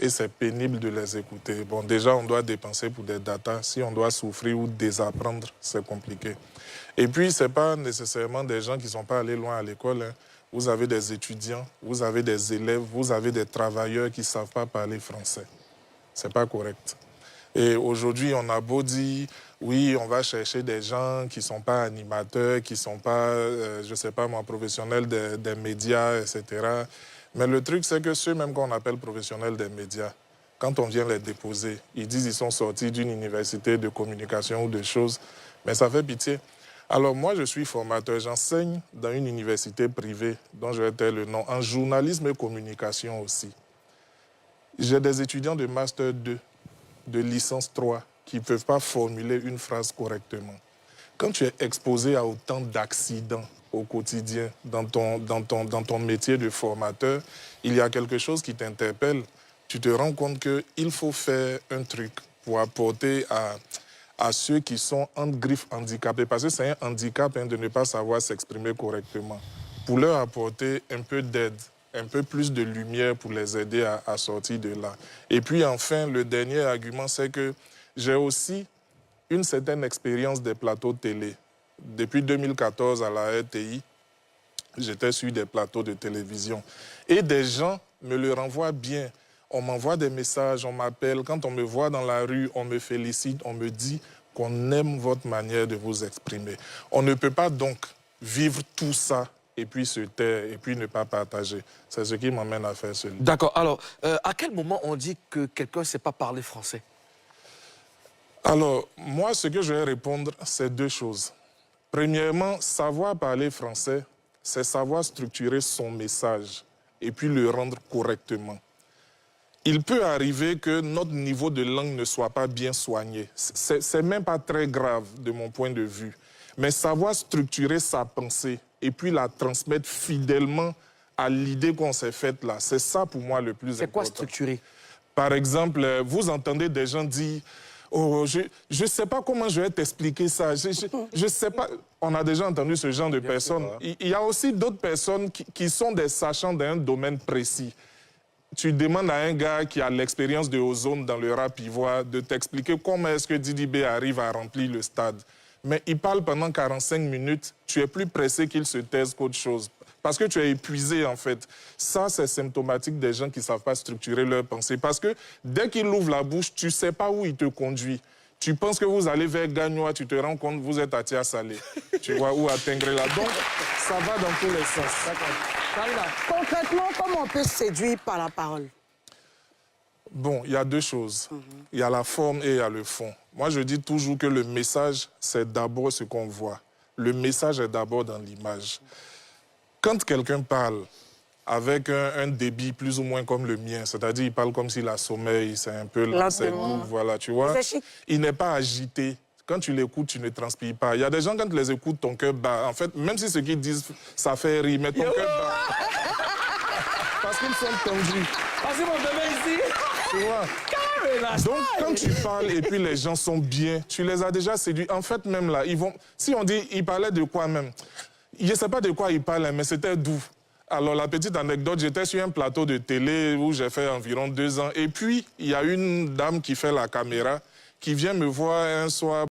et c'est pénible de les écouter. Bon, déjà, on doit dépenser pour des datas. Si on doit souffrir ou désapprendre, c'est compliqué. Et puis, ce n'est pas nécessairement des gens qui ne sont pas allés loin à l'école. Hein. Vous avez des étudiants, vous avez des élèves, vous avez des travailleurs qui ne savent pas parler français. Ce n'est pas correct. Et aujourd'hui, on a beau dire, oui, on va chercher des gens qui ne sont pas animateurs, qui ne sont pas, je ne sais pas moi, professionnels des médias, etc. Mais le truc, c'est que ceux même qu'on appelle professionnels des médias, quand on vient les déposer, ils disent qu'ils sont sortis d'une université de communication ou de choses, mais ça fait pitié. Alors moi, je suis formateur, j'enseigne dans une université privée, dont je vais taire le nom, en journalisme et communication aussi. J'ai des étudiants de Master 2, de licence 3, qui ne peuvent pas formuler une phrase correctement. Quand tu es exposé à autant d'accidents au quotidien dans ton métier de formateur, il y a quelque chose qui t'interpelle. Tu te rends compte qu'il faut faire un truc pour apporter à ceux qui sont entre griffes handicapés, parce que c'est un handicap de ne pas savoir s'exprimer correctement, pour leur apporter un peu d'aide, un peu plus de lumière pour les aider à sortir de là. Et puis enfin, le dernier argument, c'est que j'ai aussi une certaine expérience des plateaux de télé. Depuis 2014 à la RTI, j'étais sur des plateaux de télévision. Et des gens me le renvoient bien. On m'envoie des messages, on m'appelle. Quand on me voit dans la rue, on me félicite, on me dit qu'on aime votre manière de vous exprimer. On ne peut pas donc vivre tout ça et puis se taire et puis ne pas partager. C'est ce qui m'amène à faire ce livre. D'accord. Alors, à quel moment on dit que quelqu'un ne sait pas parler français? Alors, moi, ce que je vais répondre, c'est deux choses. Premièrement, savoir parler français, c'est savoir structurer son message et puis le rendre correctement. Il peut arriver que notre niveau de langue ne soit pas bien soigné. C'est même pas très grave de mon point de vue. Mais savoir structurer sa pensée et puis la transmettre fidèlement à l'idée qu'on s'est faite là, c'est ça pour moi le plus important. C'est quoi structurer? Par exemple, vous entendez des gens dire « Oh, je ne sais pas comment je vais t'expliquer ça. Je sais pas. » On a déjà entendu ce genre de personnes. Il y a aussi d'autres personnes qui sont des sachants d'un domaine précis. Tu demandes à un gars qui a l'expérience de Ozone dans le rap ivoire de t'expliquer comment est-ce que Didi B arrive à remplir le stade. Mais il parle pendant 45 minutes, tu es plus pressé qu'il se taise qu'autre chose. Parce que tu es épuisé, en fait. Ça, c'est symptomatique des gens qui ne savent pas structurer leur pensée. Parce que dès qu'il ouvre la bouche, tu ne sais pas où il te conduit. Tu penses que vous allez vers Gagnoa, tu te rends compte que vous êtes à Tia-Salé, tu vois, ou à Tengrela. Donc, ça va dans tous les sens. Concrètement, comment on peut séduire par la parole? Bon, il y a deux choses. Il y a la forme et il y a le fond. Moi, je dis toujours que le message, c'est d'abord ce qu'on voit. Le message est d'abord dans l'image. Quand quelqu'un parle avec un débit plus ou moins comme le mien, c'est-à-dire il parle comme s'il a sommeil, c'est un peu là, c'est lourd, voilà, tu vois. Il n'est pas agité. Quand tu l'écoutes, tu ne transpires pas. Il y a des gens, quand tu les écoutes, ton cœur bat. En fait, même si ce qu'ils disent, ça fait rire, mais ton cœur bat. Parce qu'ils sont tendus. Vas-y, mon bébé, ici. Tu vois. Donc, quand tu parles et puis les gens sont bien, tu les as déjà séduits. En fait, même là, ils vont... Si on dit, ils parlaient de quoi même? Je ne sais pas de quoi ils parlaient, mais c'était doux. Alors, la petite anecdote, j'étais sur un plateau de télé où j'ai fait environ 2 ans. Et puis, il y a une dame qui fait la caméra, qui vient me voir un soir.